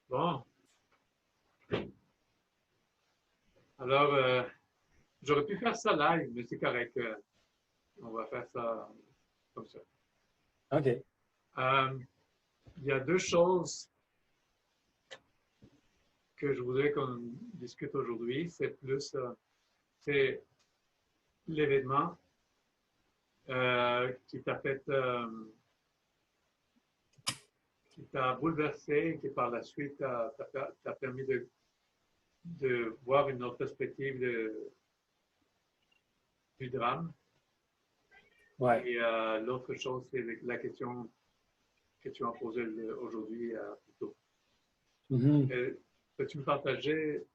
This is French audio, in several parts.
Bon, alors, j'aurais pu faire ça live, mais c'est correct. On va faire ça comme ça. OK. Euh, il y a deux choses que je voudrais qu'on discute aujourd'hui. C'est plus, c'est l'événement qui t'a fait, qui t'a bouleversé, qui par la suite t'a permis de voir une autre perspective du drame. Ouais. Et l'autre chose, c'est la question que tu as posée aujourd'hui plus tôt. Mhm. Peux-tu me partager,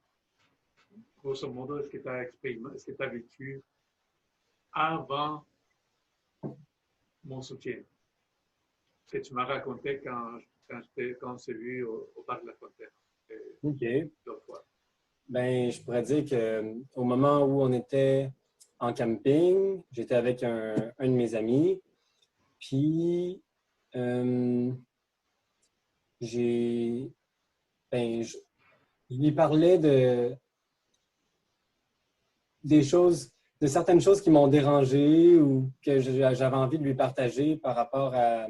grosso modo, ce que tu as exprimé, ce que tu as vécu avant mon soutien? Ce que tu m'as raconté quand on s'est vu au parc de la Fontaine, OK. l'autre fois. Ben, je pourrais dire que au moment où on était en camping, j'étais avec un de mes amis. Puis, euh, j'ai, ben, je lui parlais des choses, de certaines choses qui m'ont dérangé ou que j'avais envie de lui partager par rapport à.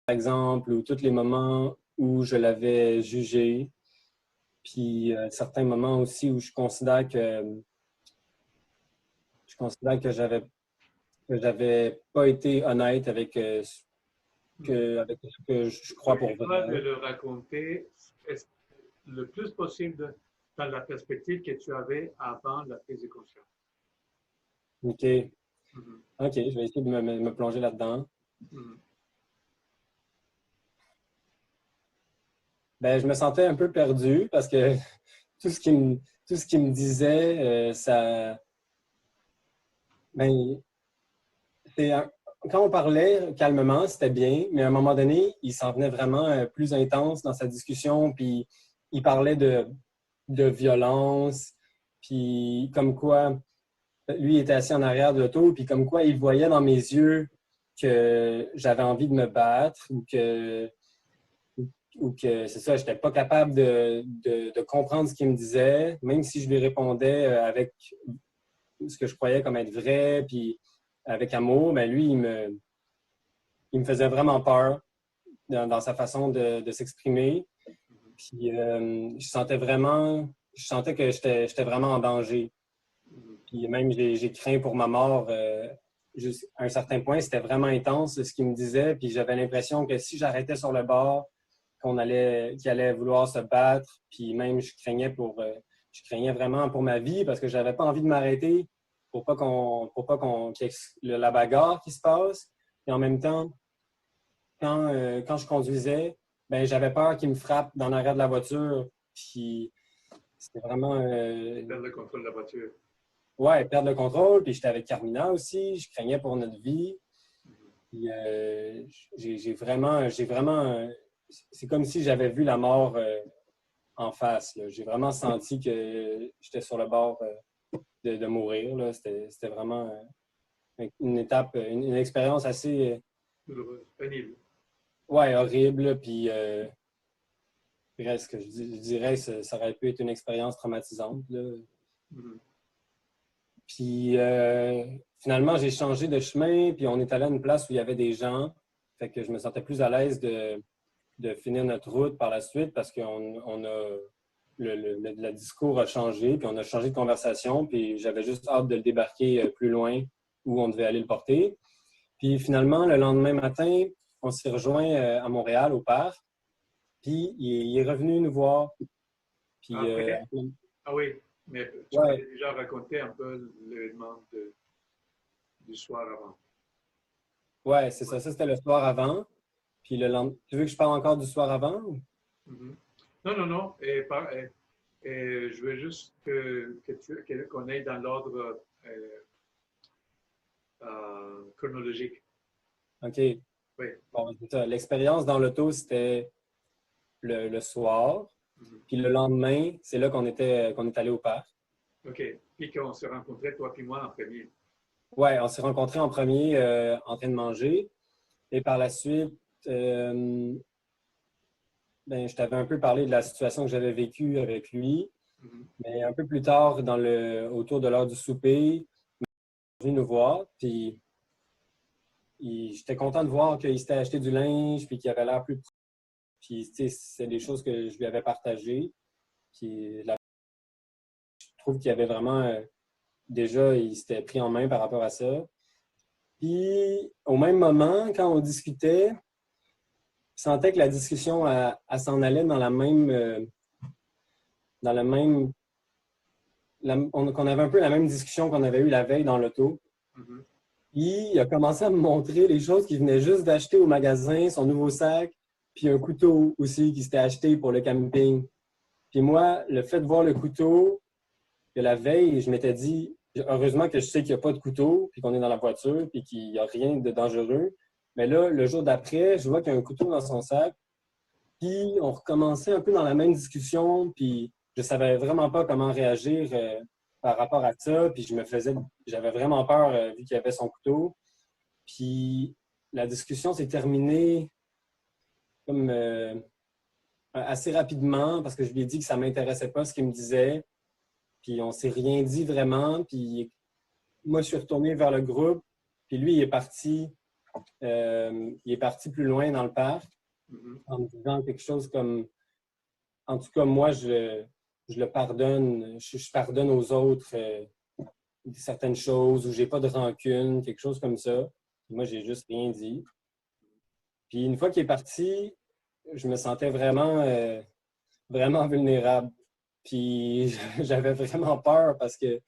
Par exemple, ou tous les moments où je l'avais jugé, puis certains moments aussi où je considère que j'avais pas été honnête avec, avec ce que je crois pour Souviens-toi de vrai. le raconter le plus possible dans la perspective que tu avais avant la prise de conscience. OK. Mhm. OK, je vais essayer de me plonger là-dedans. Mhm. Ben, je me sentais un peu perdu parce que tout ce qu'il me disait, ben, c'est un- quand on parlait calmement, c'était bien, mais à un moment donné, il s'en venait vraiment plus intense dans sa discussion, puis il parlait de violence, puis comme quoi, lui était assis en arrière de l'auto, puis comme quoi il voyait dans mes yeux que j'avais envie de me battre ou que c'est ça, je n'étais pas capable de comprendre ce qu'il me disait, même si je lui répondais avec ce que je croyais comme être vrai, puis avec amour, mais lui, il me faisait vraiment peur dans sa façon de s'exprimer. Puis je sentais que j'étais vraiment en danger. Mhm. Puis même, j'ai craint pour ma mort. À un certain point, c'était vraiment intense ce qu'il me disait. Puis j'avais l'impression que si j'arrêtais sur le bord, qu'il allait vouloir se battre. Puis même, je craignais vraiment pour ma vie parce que j'avais pas envie de m'arrêter pour pas qu'il y ait la bagarre qui se passe. Et en même temps, quand je conduisais, ben, j'avais peur qu'il me frappe dans l'arrière de la voiture. Puis c'était vraiment, Perdre le contrôle de la voiture. ouais, perdre le contrôle. Puis j'étais avec Carmina aussi. Je craignais pour notre vie. Mhm. Puis c'est comme si j'avais vu la mort en face, là. J'ai vraiment senti que j'étais sur le bord de mourir, là. C'était vraiment une étape, une expérience assez, Douloureuse, pénible. ouais, horrible. Puis presque, je dirais que ça aurait pu être une expérience traumatisante, là. Mhm. Puis finalement, j'ai changé de chemin, puis on est allé à une place où il y avait des gens. Fait que je me sentais plus à l'aise de finir notre route par la suite parce qu'on le discours a changé, puis on a changé de conversation, puis j'avais juste hâte de le débarquer plus loin où on devait aller le porter. Puis finalement, le lendemain matin, on s'est rejoint à Montréal, au parc, puis il est revenu nous voir. Puis, Après, ah oui, mais tu ouais, m'avais déjà raconté un peu l'événement du soir avant. ouais, c'est Ouais. ça. Ça, c'était le soir avant. Puis le lendemain, tu veux que je parle encore du soir avant? Mhm. Non, non, non. Et je veux juste qu'on aille dans l'ordre chronologique. OK. Oui. Bon, c'est ça. L'expérience dans l'auto, c'était le soir. Mhm. Puis le lendemain, c'est là qu'on est allé au parc. OK. Puis qu'on se rencontrait, toi puis moi, en premier. Ouais, on s'est rencontrés en premier en train de manger. Et par la suite, euh, ben, je t'avais un peu parlé de la situation que j'avais vécue avec lui. Mhm. Mais un peu plus tard, autour de l'heure du souper, il est venu nous voir. Puis j'étais content de voir qu'il s'était acheté du linge, puis qu'il avait l'air plus. Puis, tu sais, c'est des choses que je lui avais partagées. Puis, je trouve qu'il y avait vraiment. Déjà, il s'était pris en main par rapport à ça. Puis, au même moment, quand on discutait, je sentais que la discussion, elle s'en allait dans la même. Dans le même. Qu'on avait un peu la même discussion qu'on avait eue la veille dans l'auto. Mhm. Puis, il a commencé à me montrer les choses qu'il venait juste d'acheter au magasin, son nouveau sac, puis un couteau aussi qu'il s'était acheté pour le camping. Puis moi, le fait de voir le couteau, que la veille, je m'étais dit, heureusement que je sais qu'il n'y a pas de couteau, puis qu'on est dans la voiture, puis qu'il n'y a rien de dangereux. Mais là, le jour d'après, je vois qu'il y a un couteau dans son sac. Puis on recommençait un peu dans la même discussion, puis je savais vraiment pas comment réagir par rapport à ça. Puis j'avais vraiment peur vu qu'il y avait son couteau. Puis la discussion s'est terminée comme assez rapidement parce que je lui ai dit que ça m'intéressait pas ce qu'il me disait. Puis on s'est rien dit vraiment. Puis moi, je suis retourné vers le groupe. Puis lui, il est parti plus loin dans le parc Mhm. en me disant quelque chose comme, en tout cas, moi, je le pardonne. Je pardonne aux autres certaines choses où j'ai pas de rancune, quelque chose comme ça. Puis moi, j'ai juste rien dit. Puis une fois qu'il est parti, je me sentais vraiment vulnérable. Puis j'avais vraiment peur parce que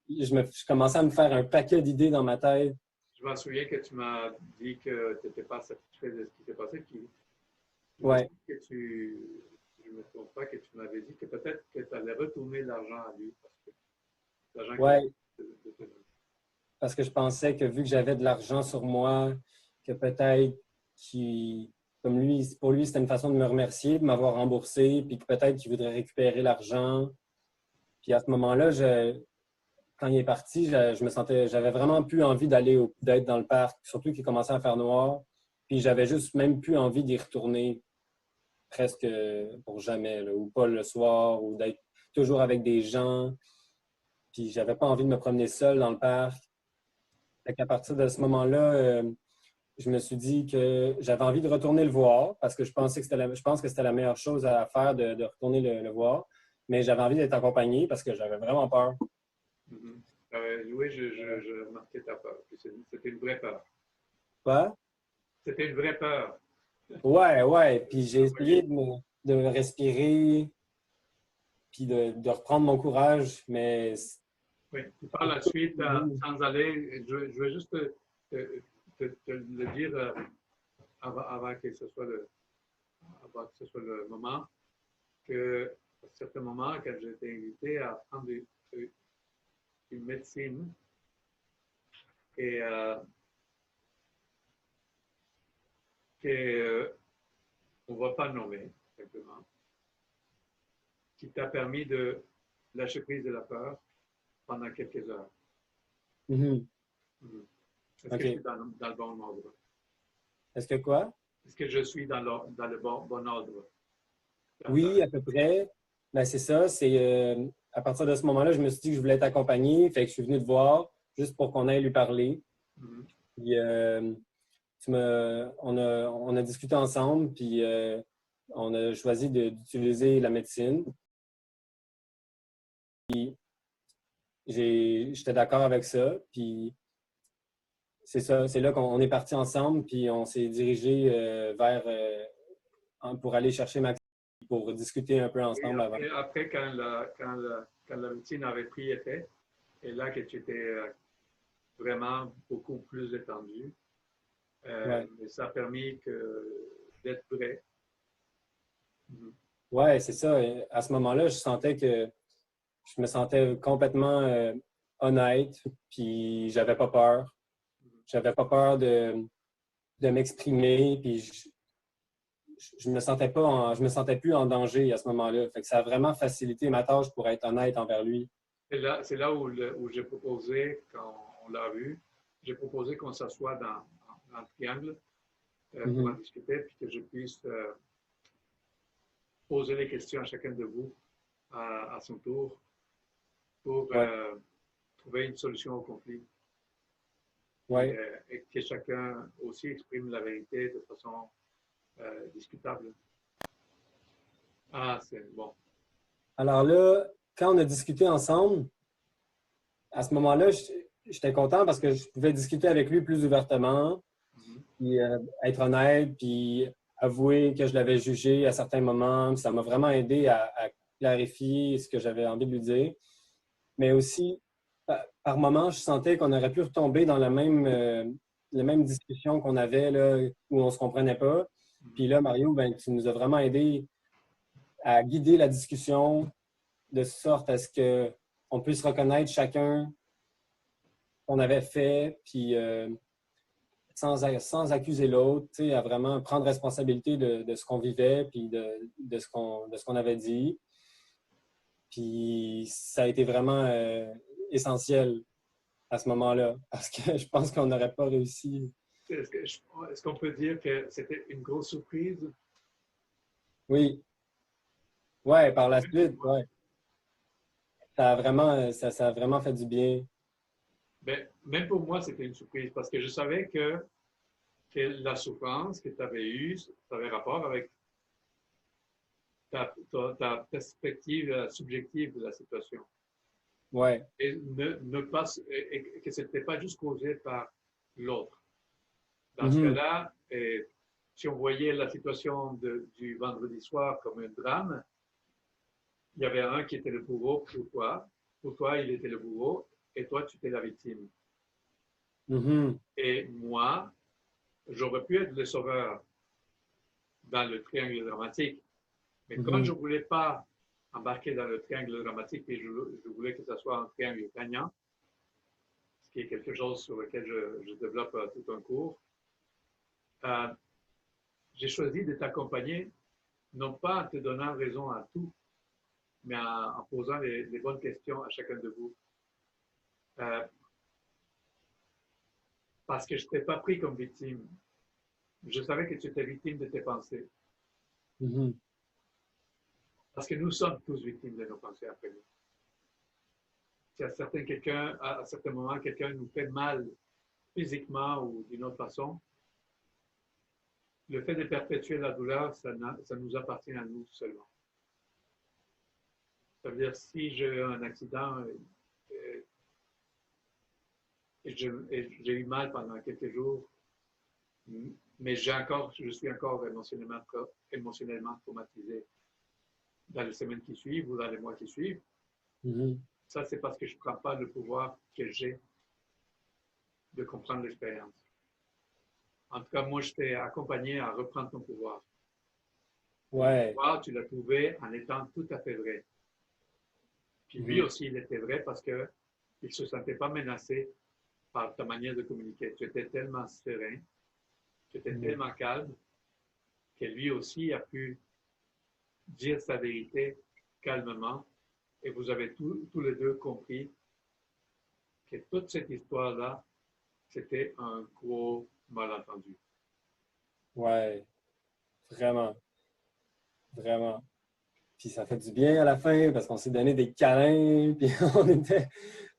je commençais à me faire un paquet d'idées dans ma tête. Je m'en souviens que tu m'as dit que tu n'étais pas satisfait de ce qui s'est passé. Puis, il me Ouais, semble que je ne me trompe pas, que tu m'avais dit que peut-être que tu allais retourner l'argent à lui. Parce que l'argent qu'il a ouais, de te donner. parce que je pensais que vu que j'avais de l'argent sur moi, que peut-être qu'il, comme lui, pour lui, c'était une façon de me remercier, de m'avoir remboursé, puis que peut-être qu'il voudrait récupérer l'argent. Puis à ce moment-là, quand il est parti, j'avais vraiment plus envie d'être dans le parc, surtout qu'il commençait à faire noir. Puis j'avais juste même plus envie d'y retourner presque pour jamais, là, ou pas le soir, ou d'être toujours avec des gens. Puis j'avais pas envie de me promener seul dans le parc. Fait qu'à partir de ce moment-là, je me suis dit que j'avais envie de retourner le voir parce que je pense que c'était la meilleure chose à faire de retourner le voir. Mais j'avais envie d'être accompagné parce que j'avais vraiment peur. Mhm. Oui, je remarquais ta peur. C'était une vraie peur. Quoi? C'était une vraie peur. Ouais, ouais. Puis j'ai Ah, essayé de me respirer puis de reprendre mon courage, mais oui. Puis par la suite, sans aller, je veux juste te le dire avant que ce soit avant que ce soit le moment, que à un certain moment, quand j'ai été invité à prendre une médecine et qu'on ne va pas nommer, simplement, qui t'a permis de lâcher prise de la peur pendant quelques heures. Mhm. Mhm. Est-ce que je suis OK. dans le bon ordre? Est-ce que quoi? Est-ce que je suis dans le bon ordre? Oui, à peu près. Ben, c'est ça. À partir de ce moment-là, je me suis dit que je voulais être accompagné. Fait que je suis venu te voir juste pour qu'on aille lui parler. Mhm. Puis, on a discuté ensemble, puis on a choisi d'utiliser la médecine. j'étais d'accord avec ça. Puis c'est ça, c'est là qu'on est parti ensemble, puis on s'est dirigé pour aller chercher Maxime pour discuter un peu Oui, ensemble avant. après quand la routine avait pris effet, et là que tu étais vraiment beaucoup plus étendu, Ouais. mais ça a permis d'être prêt. Mhm. Ouais, c'est ça. Et à ce moment-là, je me sentais complètement honnête, puis j'avais pas peur. J'avais pas peur de m'exprimer, puis je me sentais pas je me sentais plus en danger à ce moment-là. Fait que ça a vraiment facilité ma tâche pour être honnête envers lui. C'est là où j'ai proposé, quand on l'a vu, j'ai proposé qu'on s'assoie dans le triangle pour en Mhm. discuter, puis que je puisse poser les questions à chacun de vous à son tour pour Ouais, trouver une solution au conflit. ouais. Et que chacun aussi exprime la vérité de façon discutable. Ah, c'est bon. Alors là, quand on a discuté ensemble, à ce moment-là, j'étais content parce que je pouvais discuter avec lui plus ouvertement, Mhm. puis être honnête, puis avouer que je l'avais jugé à certains moments. Ça m'a vraiment aidé à clarifier ce que j'avais envie de lui dire. Mais aussi, par moments, je sentais qu'on aurait pu retomber dans la même discussion qu'on avait là, où on ne se comprenait pas. Puis là, Mario, ben, tu nous as vraiment aidé à guider la discussion de sorte à ce qu'on puisse reconnaître chacun qu'on avait fait, puis sans accuser l'autre, à vraiment prendre responsabilité de ce qu'on vivait, puis de ce qu'on avait dit. Puis ça a été vraiment essentiel à ce moment-là, parce que je pense qu'on n'aurait pas réussi. Est-ce qu'on peut dire que c'était une grosse surprise? Oui, ouais, par la Même pour suite, moi. ouais. Ça a vraiment fait du bien. Ben, même pour moi, c'était une surprise parce que je savais que la souffrance que tu avais eue, ça avait rapport avec ta perspective subjective de la situation. Ouais. Et ne pas, et que ce n'était pas juste causé par l'autre. Dans ce Mhm. cas-là, si on voyait la situation du vendredi soir comme un drame, il y avait un qui était le bourreau pour toi il était le bourreau, et toi tu étais la victime. Mhm. Et moi, j'aurais pu être le sauveur dans le triangle dramatique, mais comme je Mhm. ne voulais pas embarquer dans le triangle dramatique et je voulais que ce soit un triangle gagnant, ce qui est quelque chose sur lequel je développe tout un cours, euh, j'ai choisi de t'accompagner, non pas en te donnant raison à tout, mais en posant les bonnes questions à chacun de vous. Euh, parce que je ne t'ai pas pris comme victime. Je savais que tu étais victime de tes pensées. Mhm. Parce que nous sommes tous victimes de nos pensées après nous. Si à certains moments, quelqu'un nous fait mal physiquement ou d'une autre façon, le fait de perpétuer la douleur, ça nous appartient à nous seulement. Ça veut dire, si j'ai eu un accident et j'ai eu mal pendant quelques jours, mais je suis encore émotionnellement traumatisé dans les semaines qui suivent ou dans les mois qui suivent, Mhm. ça, c'est parce que je ne prends pas le pouvoir que j'ai de comprendre l'expérience. En tout cas, moi, je t'ai accompagné à reprendre ton pouvoir. Et le Ouais. pouvoir, tu l'as trouvé en étant tout à fait vrai. Puis lui Mhm. aussi, il était vrai parce qu'il ne se sentait pas menacé par ta manière de communiquer. Tu étais tellement serein, tu étais Mhm. tellement calme que lui aussi a pu dire sa vérité calmement. Et vous avez tous les deux compris que toute cette histoire-là, c'était un gros malentendu. Ouais. Vraiment. Vraiment. Puis ça fait du bien à la fin parce qu'on s'est donné des câlins, puis on était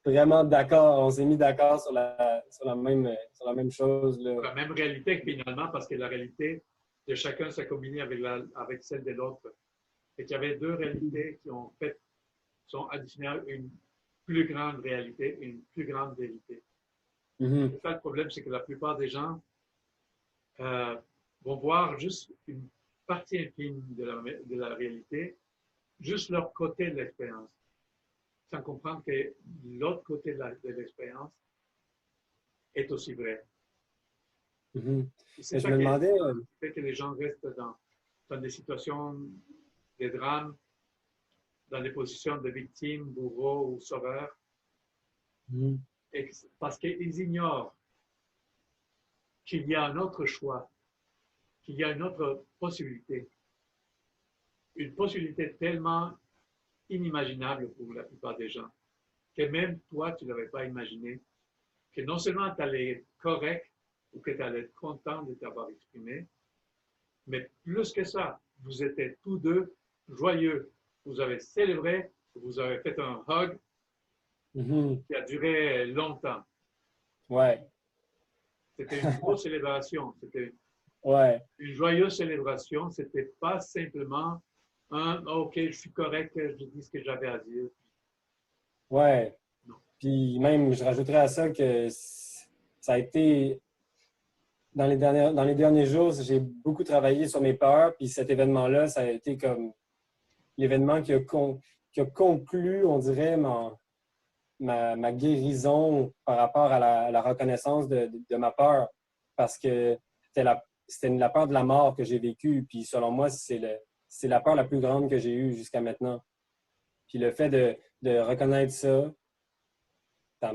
vraiment d'accord. On s'est mis d'accord sur la même chose, là. La même réalité finalement, parce que la réalité de chacun s'est combinée avec celle de l'autre. Et qu'il y avait deux réalités qui ont fait sont additionnés à une plus grande réalité, une plus grande vérité. Mhm. C'est ça le problème, c'est que la plupart des gens vont voir juste une partie infime de la réalité, juste leur côté de l'expérience, sans comprendre que l'autre côté de l'expérience est aussi vrai. Mhm. C'est Mais je ça me qui demandais, fait que les gens restent dans des situations, des drames, dans des positions de victimes, bourreaux ou sauveurs, mhm. parce qu'ils ignorent qu'il y a un autre choix, qu'il y a une autre possibilité, une possibilité tellement inimaginable pour la plupart des gens, que même toi, tu ne l'avais pas imaginé, que non seulement tu allais être correct ou que tu allais être content de t'avoir exprimé, mais plus que ça, vous étiez tous deux joyeux. Vous avez célébré, vous avez fait un hug Mhm. qui a duré longtemps. Ouais, C'était une grosse célébration, c'était ouais, une joyeuse célébration. C'était pas simplement un OK, je suis correct, je dis ce que j'avais à dire. ouais. Non. Puis même, je rajouterais à ça que ça a été, dans les derniers jours, j'ai beaucoup travaillé sur mes peurs, puis cet événement-là, ça a été comme l'événement qui a conclu, on dirait, ma guérison par rapport à la reconnaissance de ma peur. Parce que c'était la peur de la mort que j'ai vécue. Puis selon moi, c'est la peur la plus grande que j'ai eue jusqu'à maintenant. Puis le fait de reconnaître ça, ça,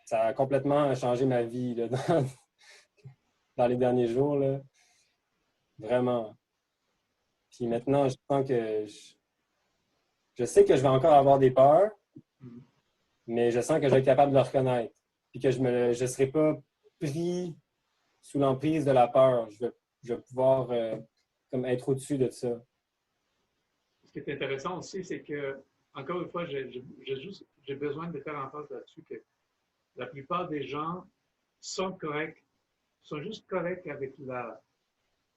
ça a complètement changé ma vie là, dans les derniers jours. Là. Vraiment. Puis maintenant, je sens que je sais que je vais encore avoir des peurs, Mm. mais je sens que je vais être capable de le reconnaître. Puis que je ne serai pas pris sous l'emprise de la peur. Je vais pouvoir comme être au-dessus de ça. Ce qui est intéressant aussi, c'est que, encore une fois, j'ai besoin de faire en face là-dessus que la plupart des gens sont corrects, sont juste corrects avec la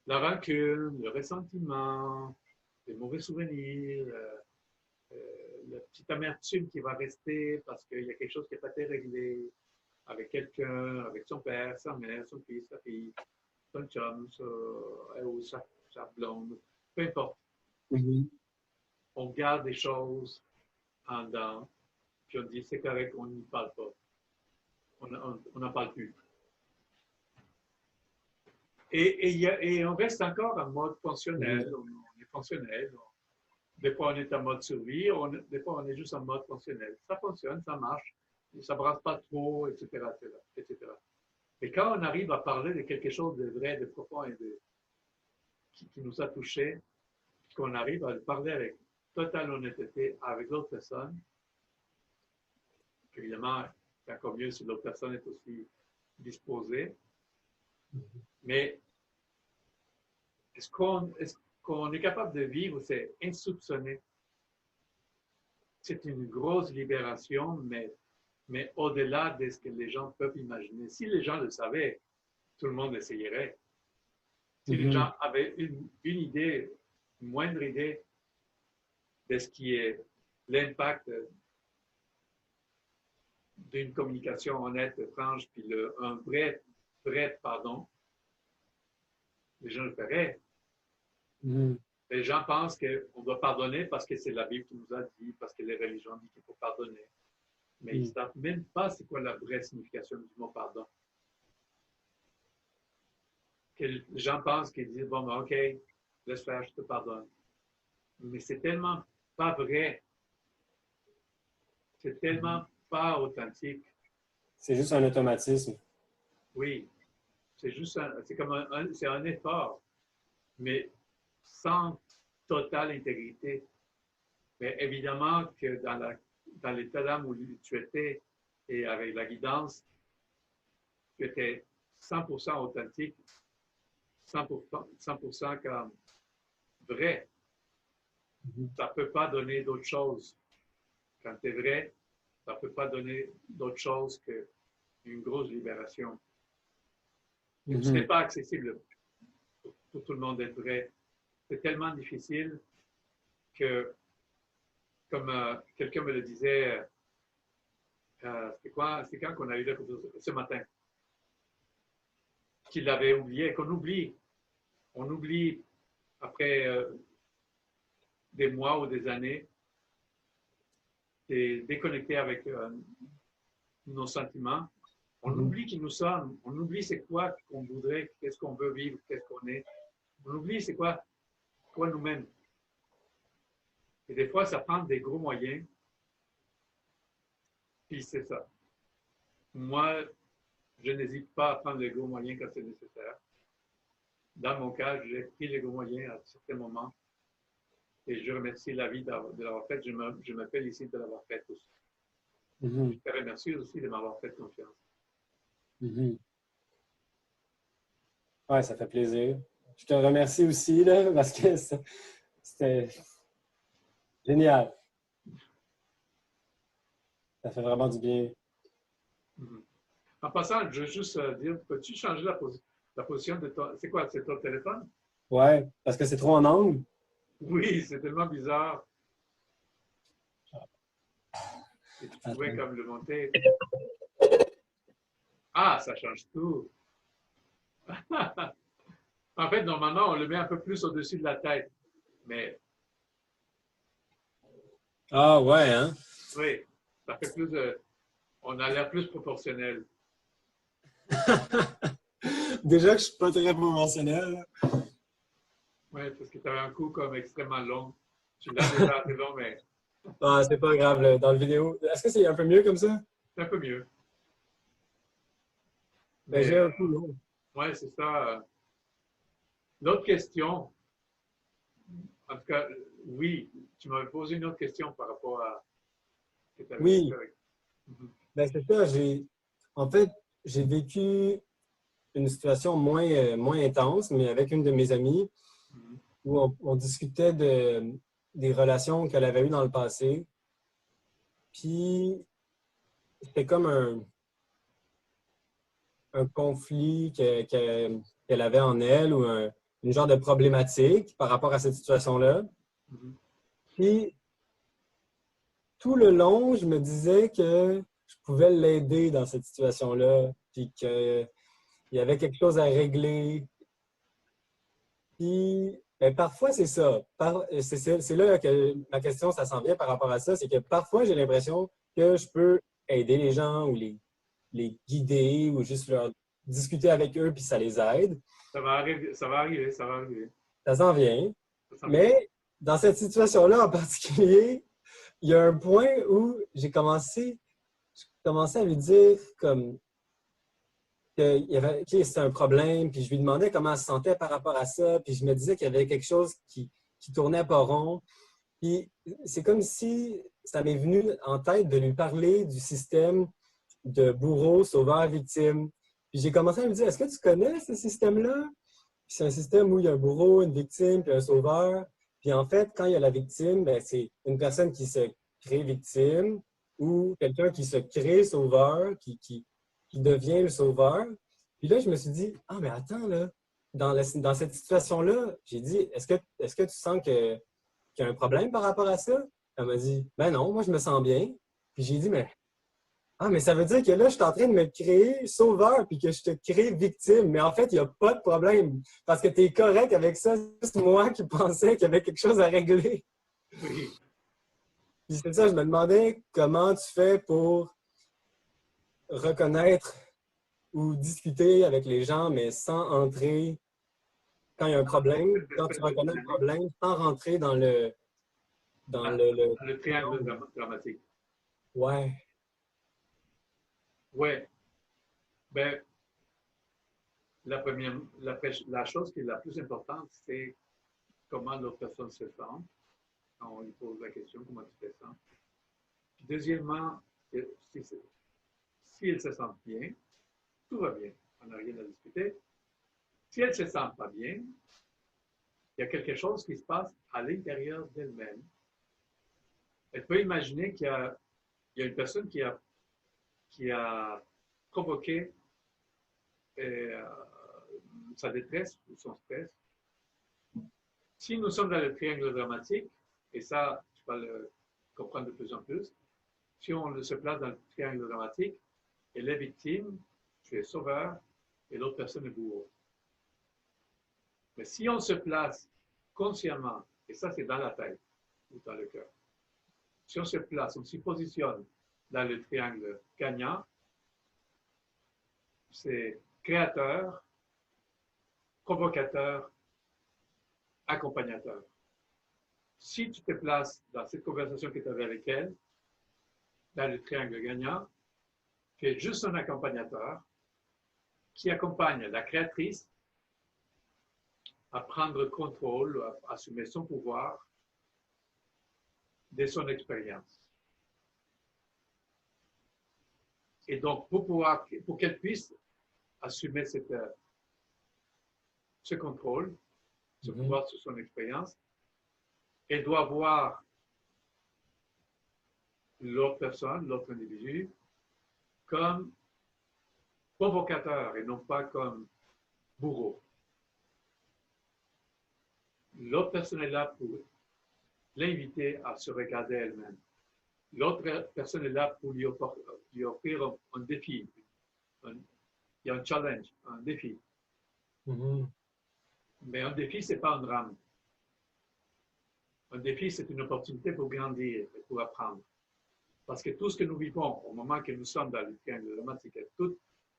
rancune, le ressentiment, les mauvais souvenirs, la petite amertume qui va rester parce qu'il y a quelque chose qui n'a pas été réglé avec quelqu'un, avec son père, sa mère, son fils, sa fille, son chum, ou sa blonde, peu importe. Mhm. On garde des choses en dedans, puis on dit c'est correct, on n'y parle pas. On n'en parle plus. Et on reste encore en mode fonctionnel. Mhm. On est fonctionnel. Des fois, on est en mode survie. Des fois, on est juste en mode fonctionnel. Ça fonctionne, ça marche. Ça ne brasse pas trop, etc., etc. Et quand on arrive à parler de quelque chose de vrai, de profond et qui nous a touchés, qu'on arrive à le parler avec totale honnêteté avec l'autre personne, évidemment, c'est encore mieux si l'autre personne est aussi disposée. Mais est-ce qu'on est capable de vivre, c'est insoupçonné. C'est une grosse libération, mais au-delà de ce que les gens peuvent imaginer. Si les gens le savaient, tout le monde essayerait. Si les Mhm. gens avaient une idée, une moindre idée de ce qui est l'impact d'une communication honnête, franche, puis un vrai pardon, les gens le feraient. Mhm. Les gens pensent qu'on doit pardonner parce que c'est la Bible qui nous a dit, parce que les religions disent qu'il faut pardonner. Mais ils ne Mhm. savent même pas c'est quoi la vraie signification du mot pardon. Que les gens pensent qu'ils disent, bon, ben, OK, laisse faire, je te pardonne. Mais c'est tellement pas vrai. C'est tellement pas authentique. C'est juste un automatisme. Oui, c'est comme c'est un effort, mais sans totale intégrité. Mais évidemment que dans l'état d'âme où tu étais et avec la guidance, tu étais 100% authentique, 100% comme vrai. Mhm. Ça ne peut pas donner d'autre chose. Quand tu es vrai, ça ne peut pas donner d'autre chose qu'une grosse libération. Et ce n'est Mhm. pas accessible pour tout le monde d'être vrai. C'est tellement difficile que comme quelqu'un me le disait, c'était quoi? C'était quand qu'on a eu la conversation? Ce matin, qu'il l'avait oublié, qu'on oublie. On oublie après des mois ou des années, et déconnecté avec nos sentiments. On oublie qui nous sommes, on oublie c'est quoi qu'on voudrait, qu'est-ce qu'on veut vivre, qu'est-ce qu'on est. On oublie c'est quoi nous-mêmes. Et des fois, ça prend des gros moyens. Puis c'est ça. Moi, je n'hésite pas à prendre les gros moyens quand c'est nécessaire. Dans mon cas, j'ai pris les gros moyens à certains moments. Et je remercie la vie de l'avoir fait. Je me félicite de l'avoir fait aussi. Je te remercie aussi de m'avoir fait confiance. Ouais, ça fait plaisir. Je te remercie aussi là, parce que c'était génial. Ça fait vraiment du bien. En passant, je veux juste dire, peux-tu changer la position de ton... C'est quoi, c'est ton téléphone? Ouais, parce que c'est trop en angle. Oui, c'est tellement bizarre. Et tu pouvais comme le monter. Ah, ça change tout. En fait, normalement, on le met un peu plus au-dessus de la tête. Mais Ah ouais, hein? oui, ça fait plus de... On a l'air plus proportionnel. Déjà que je suis pas très promotionnel. Oui, parce que tu avais un cou comme extrêmement long. Tu l'as déjà assez long, mais Ah, c'est pas grave là, dans le vidéo. Est-ce que c'est un peu mieux comme ça? c'est un peu mieux. Ben, Mais j'ai un coup long. ouais, c'est ça. L'autre question, en tout cas, oui, tu m'avais posé une autre question par rapport à ce que tu avais vécu Oui, avec. ben c'est ça. En fait, j'ai vécu une situation moins intense, mais avec une de mes amies où on discutait des relations qu'elle avait eues dans le passé. Puis, c'était comme un conflit qu'elle avait en elle ou une genre de problématique par rapport à cette situation-là. Puis, tout le long, je me disais que je pouvais l'aider dans cette situation-là, puis qu'il y avait quelque chose à régler. Puis, ben, parfois, c'est ça. C'est là que ma question, ça s'en vient par rapport à ça. C'est que parfois, j'ai l'impression que je peux aider les gens ou les guider ou juste leur discuter avec eux, puis ça les aide. Ça va arriver, ça va arriver, ça va arriver. Ça s'en vient. Ça s'en vient. Mais dans cette situation-là en particulier, il y a un point où j'ai commencé à lui dire comme que c'était un problème, puis je lui demandais comment elle se sentait par rapport à ça, puis je me disais qu'il y avait quelque chose qui tournait pas rond. Puis c'est comme si ça m'est venu en tête de lui parler du système de bourreau, sauveur, victime. Puis j'ai commencé à lui dire, est-ce que tu connais ce système-là? Puis c'est un système où il y a un bourreau, une victime, puis un sauveur. Puis en fait, quand il y a la victime, ben, c'est une personne qui se crée victime ou quelqu'un qui se crée sauveur, qui devient le sauveur. Puis là, je me suis dit, ah, mais attends, là, dans cette situation-là, j'ai dit, est-ce que tu sens qu'il y a un problème par rapport à ça? Elle m'a dit, ben non, moi, je me sens bien. Puis j'ai dit, mais ça veut dire que là, je suis en train de me créer sauveur puis que je te crée victime. Mais en fait, il n'y a pas de problème parce que tu es correct avec ça. C'est juste moi qui pensais qu'il y avait quelque chose à régler. Oui. Puis c'est ça, je me demandais comment tu fais pour reconnaître ou discuter avec les gens, mais sans entrer quand il y a un problème, quand tu reconnais un problème, sans rentrer dans Dans le le triangle dramatique. Ouais. Ouais. Ben, la chose qui est la plus importante, c'est comment l'autre personne se sent. Quand on lui pose la question, comment tu te sens. Puis deuxièmement, si elle se sent bien, tout va bien. On n'a rien à discuter. Si elle ne se sent pas bien, il y a quelque chose qui se passe à l'intérieur d'elle-même. Elle peut imaginer qu'il y a une personne qui a provoqué euh, sa détresse ou son stress. Si nous sommes dans le triangle dramatique, et ça, tu vas le comprendre de plus en plus. Si on se place dans le triangle dramatique, elle est victime, tu es sauveur, et l'autre personne est bourreau. Mais si on se place consciemment, et ça c'est dans la tête ou dans le cœur, si on se place, on s'y positionne dans le triangle gagnant, c'est créateur, provocateur, accompagnateur. Si tu te places dans cette conversation que tu avais avec elle, dans le triangle gagnant, tu es juste un accompagnateur qui accompagne la créatrice à prendre contrôle, à assumer son pouvoir de son expérience. Et donc, pour qu'elle puisse assumer ce contrôle, ce pouvoir sur son expérience, elle doit voir l'autre personne, l'autre individu, comme provocateur et non pas comme bourreau. L'autre personne est là pour l'inviter à se regarder elle-même. L'autre personne est là pour lui offrir un défi. Il y a un challenge, un défi. Mais un défi, ce n'est pas un drame. Un défi, c'est une opportunité pour grandir et pour apprendre. Parce que tout ce que nous vivons au moment que nous sommes dans le triangle dramatique,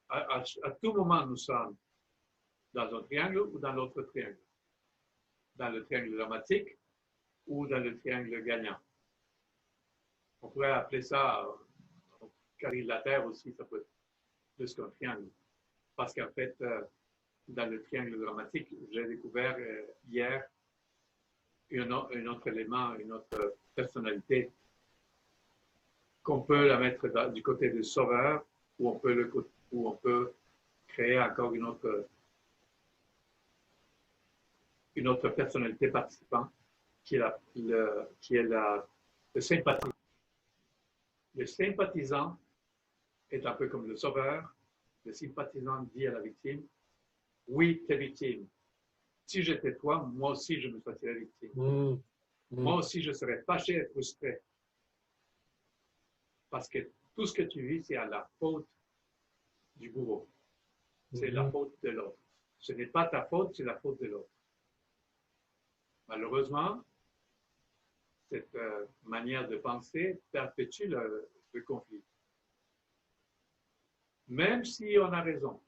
à tout moment, nous sommes dans un triangle ou dans l'autre triangle. Dans le triangle dramatique ou dans le triangle gagnant. On pourrait appeler ça quadrilatère aussi, ça peut être plus qu'un triangle. Parce qu'en fait, dans le triangle dramatique, j'ai découvert hier un autre élément, une autre personnalité qu'on peut la mettre du côté du sauveur, où on peut créer encore une autre personnalité participante, qui est le sympathisant. Le sympathisant est un peu comme le sauveur. Le sympathisant dit à la victime, oui, tu es victime. Si j'étais toi, moi aussi, je me sentirais victime. Moi aussi, je serais fâché et frustré. Parce que tout ce que tu vis, c'est à la faute du bourreau. C'est la faute de l'autre. Ce n'est pas ta faute, c'est la faute de l'autre. Malheureusement, cette manière de penser perpétue le conflit. Même si on a raison,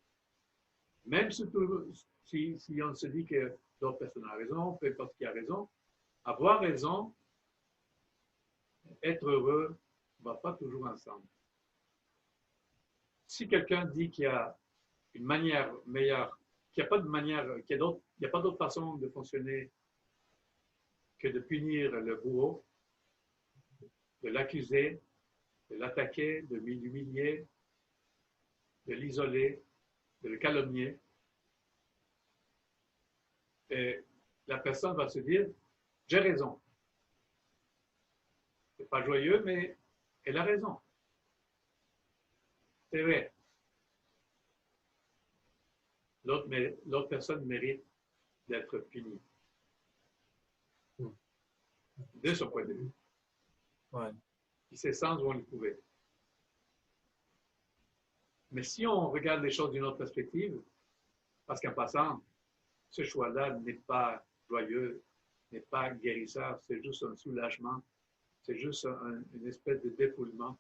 même si on se dit que l'autre personne a raison, peu importe qui a raison, avoir raison, être heureux, ne va pas toujours ensemble. Si quelqu'un dit qu'il y a une manière meilleure, qu'il n'y a pas de manière, qu'il n'y a pas d'autre façon de fonctionner que de punir le bourreau, de l'accuser, de l'attaquer, de l'humilier, de l'isoler, de le calomnier. Et la personne va se dire, j'ai raison. C'est pas joyeux, mais elle a raison. C'est vrai. L'autre personne mérite d'être punie. De son point de vue. Ouais. Puis ses sens vont le prouver. Mais si on regarde les choses d'une autre perspective, parce qu'en passant, ce choix-là n'est pas joyeux, n'est pas guérisseur, c'est juste un soulagement, c'est juste une espèce de défoulement,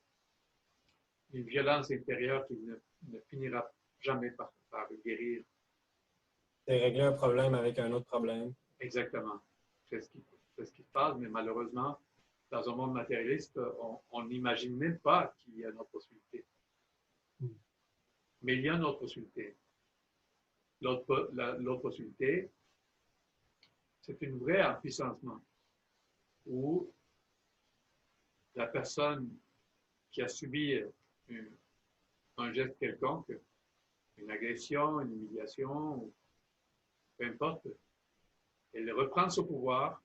une violence intérieure qui ne finira jamais par guérir. C'est régler un problème avec un autre problème. Exactement. C'est ce qui se passe, mais malheureusement, dans un monde matérialiste, on n'imagine même pas qu'il y a une autre possibilité. Mais il y a une autre possibilité. L'autre possibilité, c'est une vraie empuissancement où la personne qui a subi un geste quelconque, une agression, une humiliation, peu importe, elle reprend son pouvoir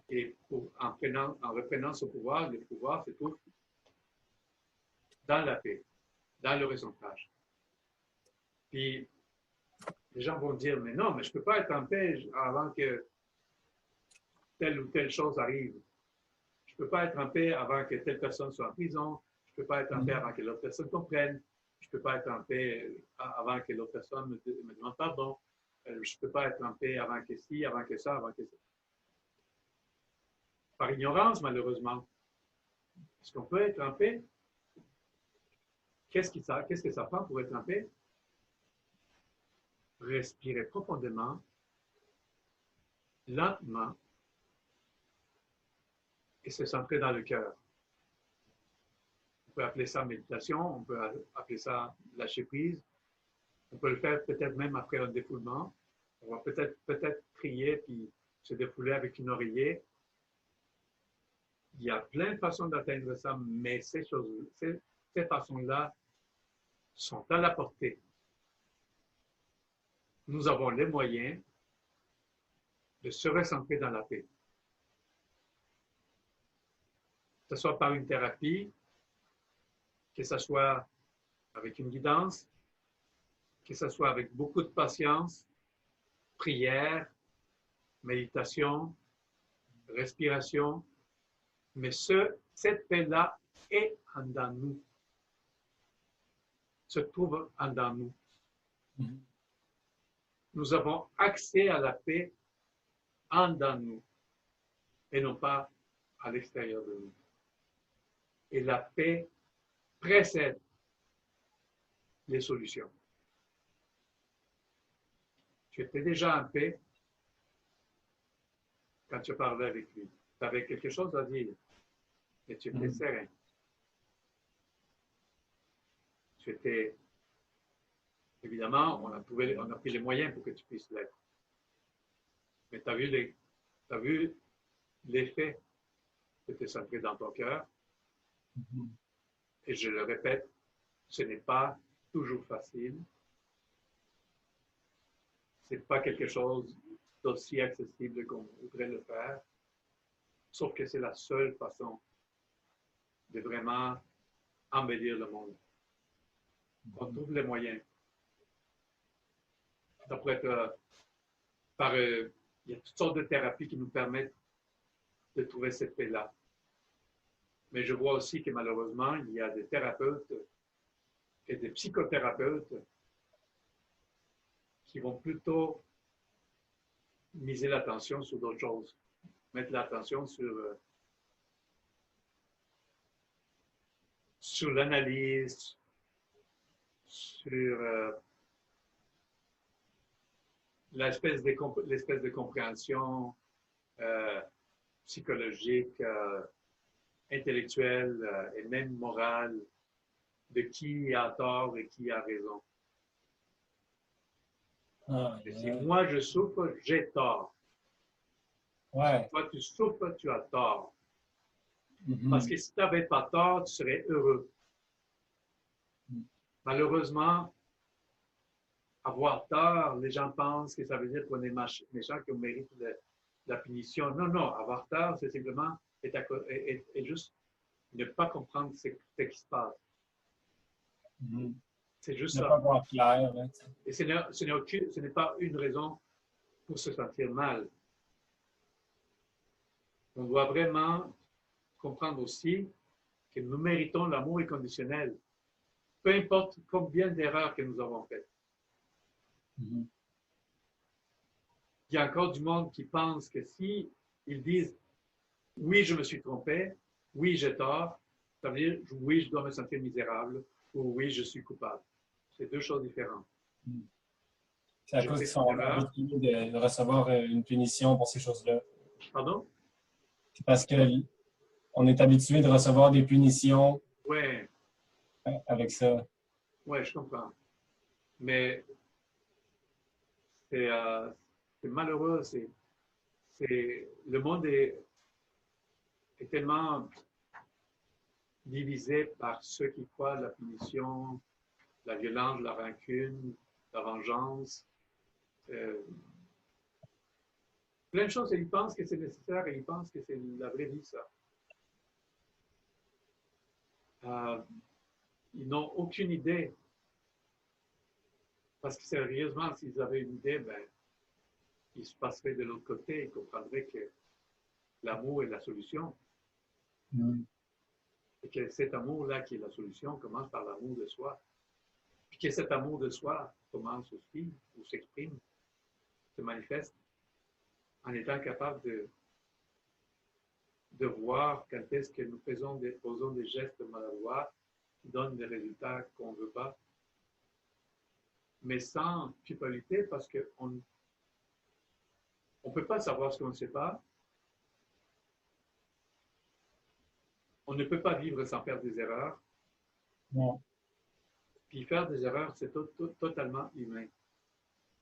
et en reprenant son pouvoir, le pouvoir se trouve dans la paix, dans le récentrage. Puis, les gens vont dire, mais non, mais je ne peux pas être en paix avant que telle ou telle chose arrive. Je ne ne peux pas être en paix avant que telle personne soit en prison. Je ne peux pas être en paix avant que l'autre personne comprenne. Je ne peux pas être en paix avant que l'autre personne me demande pardon. Je ne peux pas être en paix avant que ci, avant que ça, avant que ça. Par ignorance, malheureusement. Est-ce qu'on peut être en paix? Qu'est-ce que ça prend pour être en paix? Respirer profondément, lentement, et se centrer dans le cœur. On peut appeler ça méditation, on peut appeler ça lâcher prise. On peut le faire peut-être même après un défoulement. On va peut-être prier puis se défouler avec une oreiller. Il y a plein de façons d'atteindre ça, mais ces façons-là sont à la portée. Nous avons les moyens de se recentrer dans la paix. Que ce soit par une thérapie, que ce soit avec une guidance, que ce soit avec beaucoup de patience, prière, méditation, respiration, mais cette paix-là est en dedans de nous, se trouve en dedans de nous. Nous avons accès à la paix en dedans de nous et non pas à l'extérieur de nous. Et la paix précède les solutions. Tu étais déjà en paix quand tu parlais avec lui. Tu avais quelque chose à dire, et tu étais serein. Tu étais, évidemment, on a pris les moyens pour que tu puisses l'être. Mais tu as vu l'effet que tu es centré dans ton cœur. Et je le répète, ce n'est pas toujours facile. Ce n'est pas quelque chose d'aussi accessible qu'on voudrait le faire. Sauf que c'est la seule façon de vraiment embellir le monde. On trouve les moyens. Ça pourrait être il y a toutes sortes de thérapies qui nous permettent de trouver cette paix-là. Mais je vois aussi que malheureusement, il y a des thérapeutes et des psychothérapeutes qui vont plutôt miser l'attention sur d'autres choses, mettre l'attention sur l'analyse, sur l'espèce de compréhension psychologique, intellectuelle et même morale de qui a tort et qui a raison. Si moi je souffre, j'ai tort. Ouais. Si toi tu souffres, tu as tort. Parce que si tu n'avais pas tort, tu serais heureux. Malheureusement, avoir tort, les gens pensent que ça veut dire qu'on est méchant, qu'on mérite la punition. Non, non, avoir tort, c'est simplement et juste ne pas comprendre ce qui se passe. C'est juste ne ça. pas voir clair. Là, et ce n'est pas une raison pour se sentir mal. On doit vraiment comprendre aussi que nous méritons l'amour inconditionnel, peu importe combien d'erreurs que nous avons faites. Il y a encore du monde qui pense que si ils disent « oui, je me suis trompé, oui, j'ai tort », ça veut dire « oui, je dois me sentir misérable » ou « oui, je suis coupable ». C'est deux choses différentes. C'est à cause qu'ils sont habitués de recevoir une punition pour ces choses-là. Pardon? C'est parce qu'on est habitué de recevoir des punitions avec ça. Oui, je comprends. Mais c'est malheureux. Le monde est tellement divisé par ceux qui croient à la punition, la violence, la rancune, la vengeance. Plein de choses, et ils pensent que c'est nécessaire et ils pensent que c'est la vraie vie, ça. Ils n'ont aucune idée. Parce que sérieusement, s'ils avaient une idée, ben, ils se passeraient de l'autre côté et comprendraient que l'amour est la solution. Mm. Et que cet amour-là qui est la solution commence par l'amour de soi. Puis que cet amour de soi commence aussi, ou s'exprime, se manifeste en étant capable de voir quand est-ce que nous posons des gestes maladroits qui donnent des résultats qu'on ne veut pas, mais sans culpabilité parce qu'on ne peut pas savoir ce qu'on ne sait pas. On ne peut pas vivre sans faire des erreurs. Non. Puis faire des erreurs, c'est totalement humain.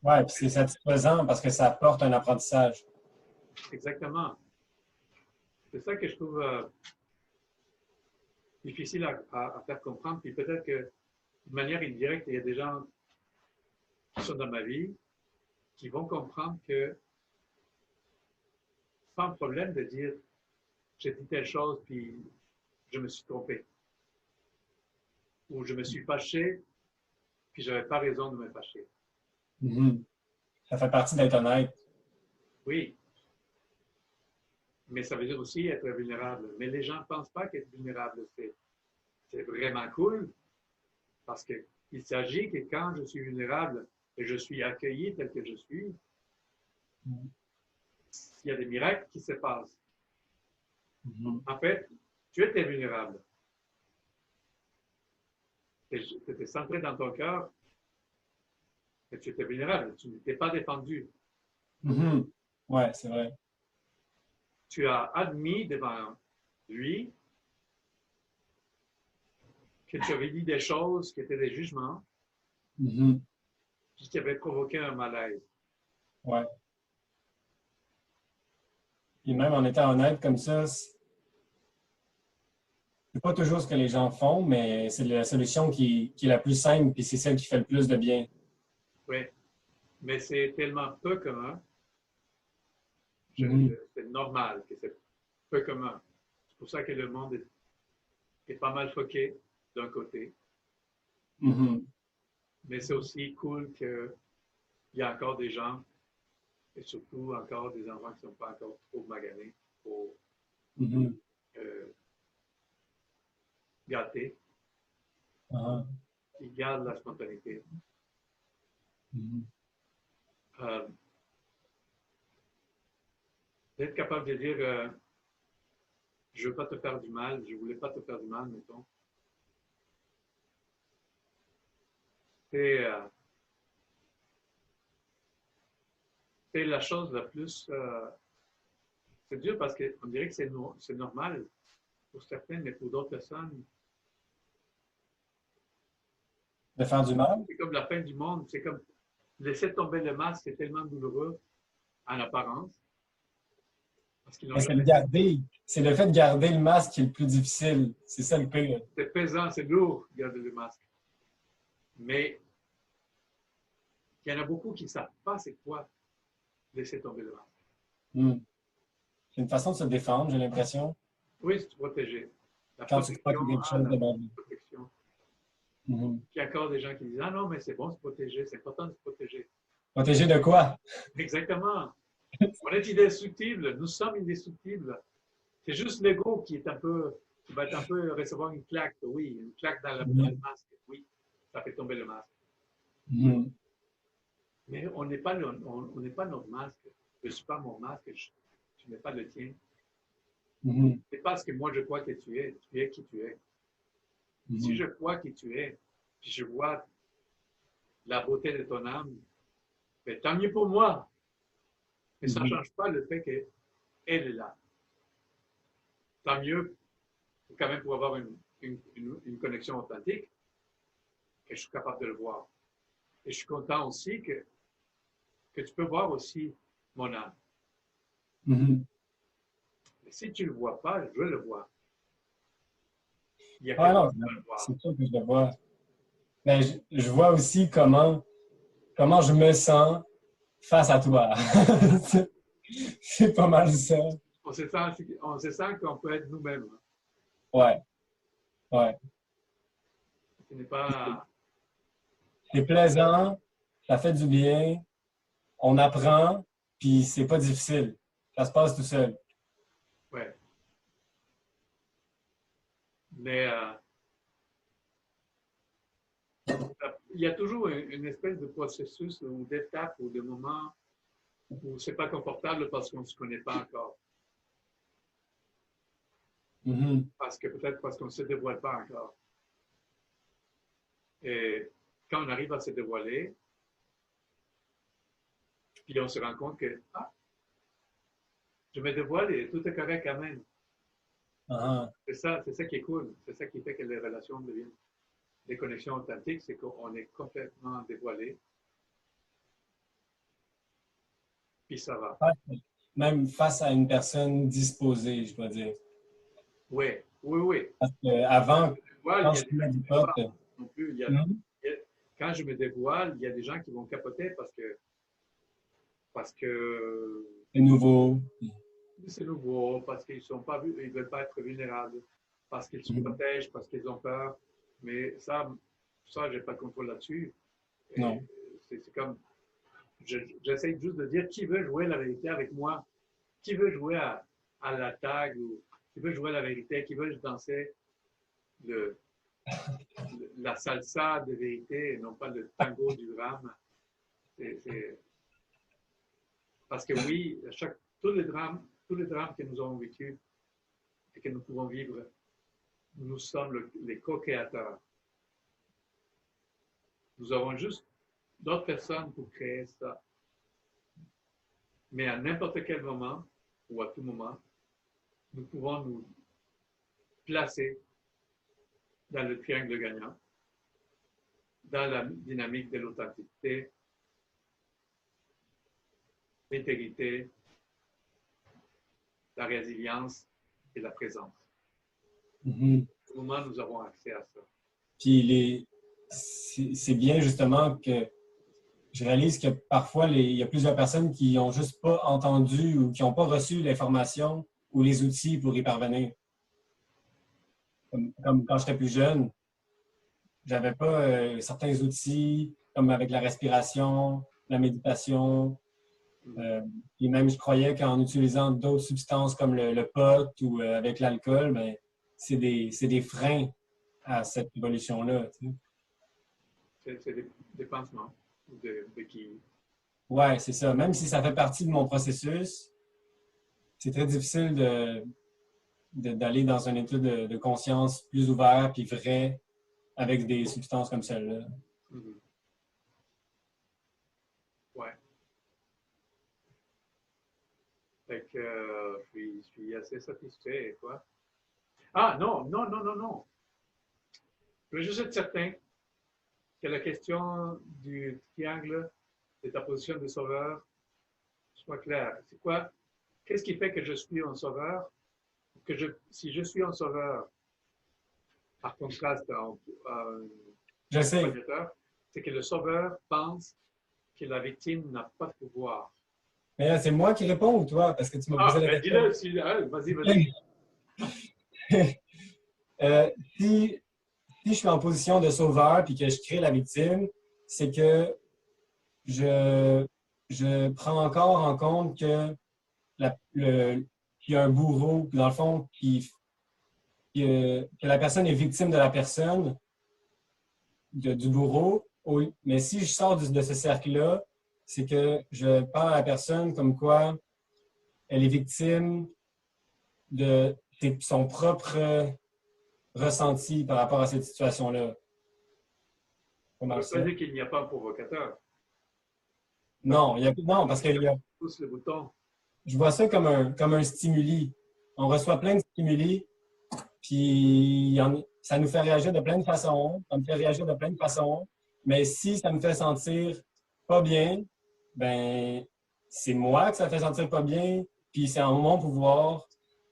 Ouais, puis c'est satisfaisant parce que ça apporte un apprentissage. Exactement. C'est ça que je trouve difficile à faire comprendre. Puis peut-être que de manière indirecte, il y a des gens qui sont dans ma vie qui vont comprendre que sans problème de dire j'ai dit telle chose puis je me suis trompé. Ou je me suis fâché puis je n'avais pas raison de me fâcher. Mm-hmm. Ça fait partie d'être honnête. Oui. Mais ça veut dire aussi être vulnérable. Mais les gens ne pensent pas qu'être vulnérable, c'est vraiment cool parce qu'il s'agit que quand je suis vulnérable et je suis accueilli tel que je suis, il y a des miracles qui se passent. Mm-hmm. En fait, tu étais vulnérable. Tu étais centré dans ton cœur et tu étais vulnérable. Tu n'étais pas défendu. Mm-hmm. Ouais, c'est vrai. Tu as admis devant lui que tu avais dit des choses qui étaient des jugements Mm-hmm. qui avaient provoqué un malaise. Ouais. Et même en étant honnête comme ça, c'est pas toujours ce que les gens font, mais c'est la solution qui est la plus simple, puis c'est celle qui fait le plus de bien. Oui, mais c'est tellement peu commun. Mm-hmm. C'est normal que c'est peu commun. C'est pour ça que le monde est pas mal choqué d'un côté. Mm-hmm. Mais c'est aussi cool qu'il y a encore des gens, et surtout encore des enfants qui ne sont pas encore trop maganés, trop Mm-hmm. gâtés, Uh-huh. qui gardent la spontanéité. Mm-hmm. D'être capable de dire je ne veux pas te faire du mal, je ne voulais pas te faire du mal, mettons. C'est la chose la plus... c'est dur parce qu'on dirait que c'est normal pour certaines, mais pour d'autres personnes, De faire du mal? c'est comme la fin du monde. C'est comme laisser tomber le masque, c'est tellement douloureux en apparence. Parce qu'ils n'ont Mais c'est le jamais... garder. C'est le fait de garder le masque qui est le plus difficile. C'est ça le pire. C'est pesant, c'est lourd, garder le masque. Mais il y en a beaucoup qui ne savent pas c'est quoi laisser tomber le masque. Mm. C'est une façon de se défendre, j'ai l'impression. Oui, c'est se protéger. La Quand tu crois qu'il y a quelque chose de bon. protection. Mm-hmm. Il y a encore des gens qui disent « Ah non, mais c'est bon de se protéger, c'est important de se protéger. » Protéger de quoi? Exactement. On est indestructible, nous sommes indestructibles. C'est juste l'ego qui va être un peu recevoir une claque, oui, une claque dans le masque, oui, ça fait tomber le masque. Mm-hmm. Mais on n'est pas notre masque. Je ne suis pas mon masque, tu n'es pas le tien. Mm-hmm. C'est pas ce que moi je crois que tu es qui tu es. Mm-hmm. Si je crois qui tu es, puis je vois la beauté de ton âme, mais tant mieux pour moi. Mais ça ne change pas le fait qu'elle est là. Tant mieux, quand même, pour avoir une connexion authentique, que je suis capable de le voir. Et je suis content aussi que tu peux voir aussi mon âme. Mm-hmm. Mais si tu ne le vois pas, je le vois. Il y a Ah non, quelqu'un qui va le voir. c'est sûr que je le vois. Mais je vois aussi comment je me sens face à toi. C'est pas mal ça. On se sent qu'on peut être nous-mêmes. Ouais. Ouais. Ce n'est pas... C'est plaisant, ça fait du bien, on apprend, puis c'est pas difficile. Ça se passe tout seul. Ouais. Mais il y a toujours une espèce de processus ou d'étape ou de moment où c'est pas confortable parce qu'on ne se connaît pas encore. Peut-être parce qu'on ne se dévoile pas encore. Et quand on arrive à se dévoiler, puis on se rend compte que je me dévoile et tout est correct quand même. C'est ça qui est cool. C'est ça qui fait que les relations deviennent des connexions authentiques, c'est qu'on est complètement dévoilé. Puis ça va. Même face à une personne disposée, je dois dire. Oui. Parce qu'avant, quand je faisais du pot... Non plus, quand je me dévoile, il y a des gens qui vont capoter parce que c'est nouveau. C'est nouveau, parce qu'ils ne veulent pas être vulnérables, parce qu'ils se protègent, parce qu'ils ont peur. Mais ça je n'ai pas de contrôle là-dessus. Non. C'est comme, j'essaie juste de dire qui veut jouer la vérité avec moi, qui veut jouer à la tag, ou qui veut jouer la vérité, qui veut danser la salsa de vérité et non pas le tango du drame. Parce que oui, tous les drames que nous avons vécus et que nous pouvons vivre, nous sommes les co-créateurs. Nous avons juste d'autres personnes pour créer ça. Mais à n'importe quel moment, ou à tout moment, nous pouvons nous placer dans le triangle gagnant, dans la dynamique de l'authenticité, l'intégrité, la résilience et la présence. À tout moment, nous avons accès à ça. Puis c'est bien justement que je réalise que parfois, il y a plusieurs personnes qui n'ont juste pas entendu ou qui n'ont pas reçu l'information ou les outils pour y parvenir. Comme quand j'étais plus jeune, j'avais pas certains outils comme avec la respiration, la méditation. Et même, je croyais qu'en utilisant d'autres substances comme le pot ou avec l'alcool, ben, c'est des freins à cette évolution-là. Tu sais. C'est des pansements de qui. Ouais, c'est ça. Même si ça fait partie de mon processus, c'est très difficile d'aller dans un état de conscience plus ouvert puis vrai avec des substances comme celle-là. Ouais. Fait que je suis assez satisfait, et toi? Ah, non. Je veux juste être certain que la question du triangle de ta position de sauveur soit claire. C'est quoi? Qu'est-ce qui fait que je suis un sauveur? Si je suis un sauveur, par contraste à Je sais. c'est que le sauveur pense que la victime n'a pas de pouvoir. Mais là, c'est moi qui réponds ou toi? Parce que tu m'as posé la question. Dis-le, vas-y. Si je suis en position de sauveur puis que je crée la victime, c'est que je prends encore en compte que qu'il y a un bourreau, dans le fond, que la personne est victime de la personne, du bourreau. Mais si je sors de ce cercle-là, c'est que je parle à la personne comme quoi elle est victime de son propre ressenti par rapport à cette situation-là. Ça veut pas dire qu'il n'y a pas un provocateur. Non, parce que pousse le bouton. Je vois ça comme un stimuli. On reçoit plein de stimuli, puis ça nous fait réagir de plein de façons. Ça me fait réagir de plein de façons. Mais si ça me fait sentir pas bien, ben c'est moi que ça fait sentir pas bien, puis c'est en mon pouvoir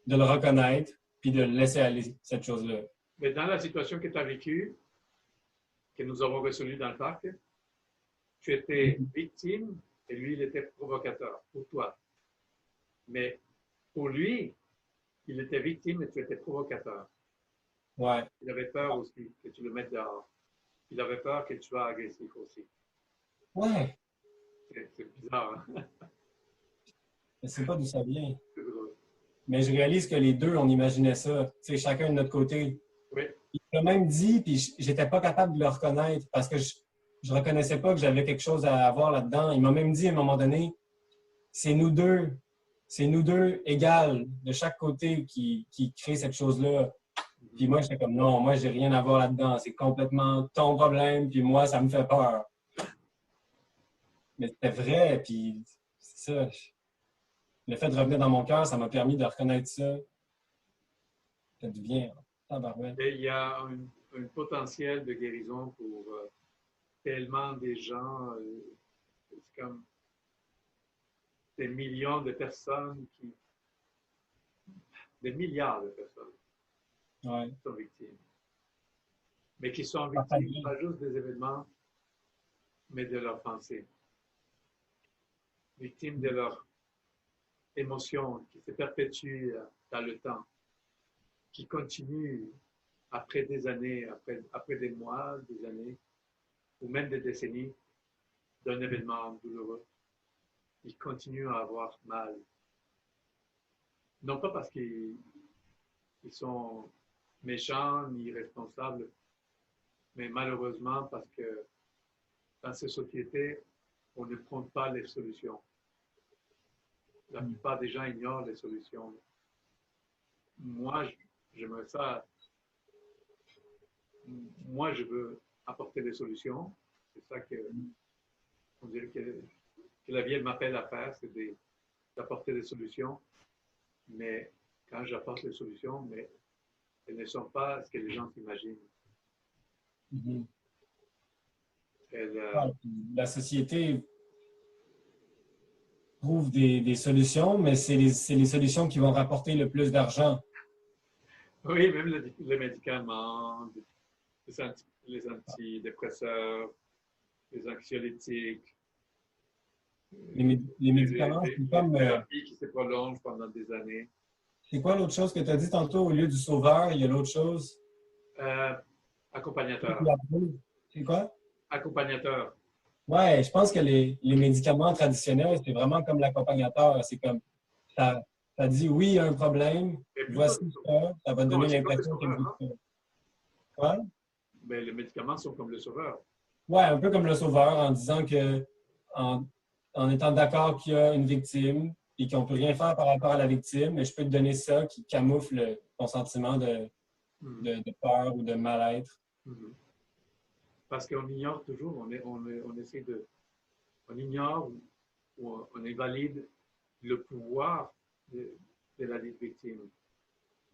de le reconnaître, puis de le laisser aller, cette chose-là. Mais dans la situation que tu as vécue, que nous avons résolue dans le parc, tu étais victime et lui, il était provocateur pour toi. Mais pour lui, il était victime et tu étais provocateur. Ouais. Il avait peur aussi que tu le mettes dehors. Il avait peur que tu sois agressif aussi. Ouais. C'est bizarre. Hein? Je ne sais pas d'où ça vient. Mais je réalise que les deux, on imaginait ça. Tu sais, chacun de notre côté. Oui. Il m'a même dit, puis j'étais pas capable de le reconnaître parce que je reconnaissais pas que j'avais quelque chose à avoir là-dedans. Il m'a même dit à un moment donné, c'est nous deux égales de chaque côté qui crée cette chose-là. Puis moi, j'étais comme, non, moi, j'ai rien à voir là-dedans. C'est complètement ton problème, puis moi, ça me fait peur. Mais c'était vrai, puis c'est ça. Le fait de revenir dans mon cœur, ça m'a permis de reconnaître ça. Ça fait du bien. Tabarouette. Et il y a un potentiel de guérison pour tellement des gens. C'est comme des millions de personnes des milliards de personnes Ouais. qui sont victimes. Mais qui sont victimes pas juste des événements, mais de leurs pensées. Victimes de leurs émotions qui se perpétuent dans le temps, qui continuent après des années, après des mois, des années, ou même des décennies d'un événement douloureux. Ils continuent à avoir mal. Non pas parce qu'ils sont méchants ni irresponsables, mais malheureusement parce que dans ces sociétés, on ne prend pas les solutions. La plupart des gens ignorent les solutions. Moi, j'aimerais ça. Moi, je veux apporter des solutions. C'est ça que on dirait que la vie m'appelle à faire, c'est d'apporter des solutions. Mais quand j'apporte les solutions, mais elles ne sont pas ce que les gens s'imaginent. Mm-hmm. Elles, La société trouve des solutions, mais c'est les solutions qui vont rapporter le plus d'argent. oui, même les médicaments, les antidépresseurs, les anxiolytiques, Les médicaments, c'est comme... les thérapies qui se prolongent pendant des années. C'est quoi l'autre chose que tu as dit tantôt? Au lieu du sauveur, il y a l'autre chose? Accompagnateur. C'est quoi? Accompagnateur. Ouais, je pense que les médicaments traditionnels, c'est vraiment comme l'accompagnateur. C'est comme, ça dit oui, il y a un problème, voici ça va donner l'impression qu'il y a un quoi? Mais les médicaments sont comme le sauveur. Ouais, un peu comme le sauveur en disant que, en étant d'accord qu'il y a une victime et qu'on ne peut rien faire par rapport à la victime, mais je peux te donner ça qui camoufle ton sentiment de peur ou de mal-être. Parce qu'on ignore toujours, on essaie on ignore ou on invalide le pouvoir de la victime.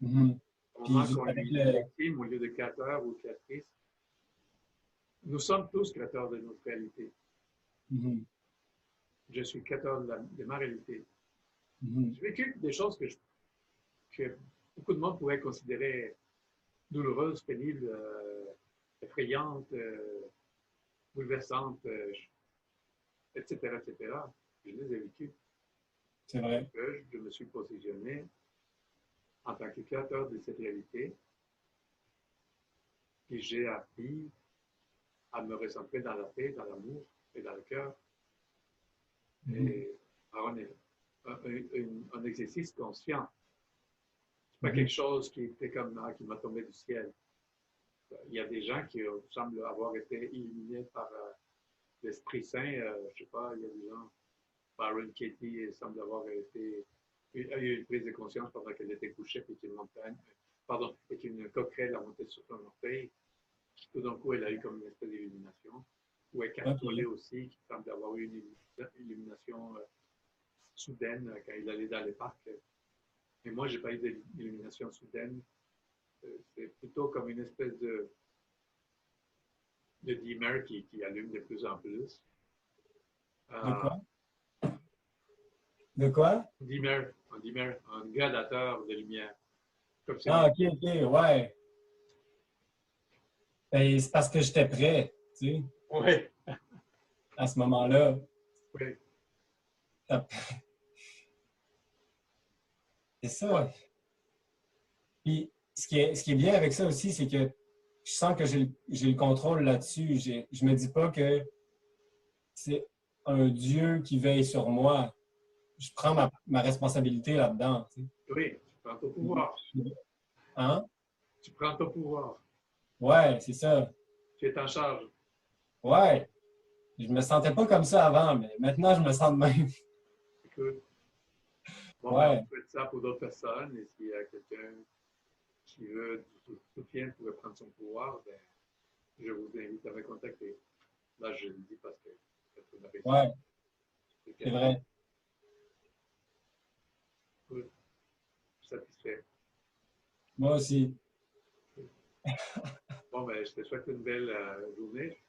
Mm-hmm. Au moment qu'on lui dit victime au lieu de créateur ou créatrice, nous sommes tous créateurs de notre réalité. Mm-hmm. Je suis créateur de ma réalité. Mm-hmm. J'ai vécu des choses que beaucoup de monde pourrait considérer douloureuses, pénibles, effrayantes, bouleversantes, etc., etc. Je les ai vécues. C'est vrai. Je me suis positionné en tant que créateur de cette réalité et j'ai appris à me recentrer dans la paix, dans l'amour et dans le cœur. Et avoir un exercice conscient. C'est pas quelque chose qui était comme qui m'a tombé du ciel. Il y a des gens qui semblent avoir été illuminés par l'Esprit Saint. Je sais pas, il y a des gens, Byron Katie semble avoir été. Il y a eu une prise de conscience pendant qu'elle était couchée, puis qu'une montagne, pardon, et qu'une coquerelle a monté sur son orteil. Tout d'un coup, elle a eu comme une espèce d'illumination. Ou Eckhart aussi, qui semble avoir eu une illumination soudaine quand il allait dans les parcs. Mais moi, je n'ai pas eu d'illumination soudaine. C'est plutôt comme une espèce de dimmer qui allume de plus en plus. De quoi? De quoi? Un gradateur de lumière. Comme OK, ouais. Ben, c'est parce que j'étais prêt, tu sais. Oui. À ce moment-là. Oui. C'est ça. Puis, ce qui est bien avec ça aussi, c'est que je sens que j'ai le contrôle là-dessus. Je me dis pas que c'est un Dieu qui veille sur moi. Je prends ma responsabilité là-dedans. Tu sais. Oui, tu prends ton pouvoir. Hein? Tu prends ton pouvoir. Ouais, c'est ça. Tu es en charge. Ouais. Je me sentais pas comme ça avant, mais maintenant, je me sens de même. Écoute, bon, ben, Ouais. on fait ça pour d'autres personnes. Et s'il y a quelqu'un qui veut du soutien pour reprendre son pouvoir, ben, je vous invite à me contacter. Là, je le dis parce que c'est une raison. Ouais, c'est vrai. Écoute, je suis satisfait. Moi aussi. Bon, ben, je te souhaite une belle journée.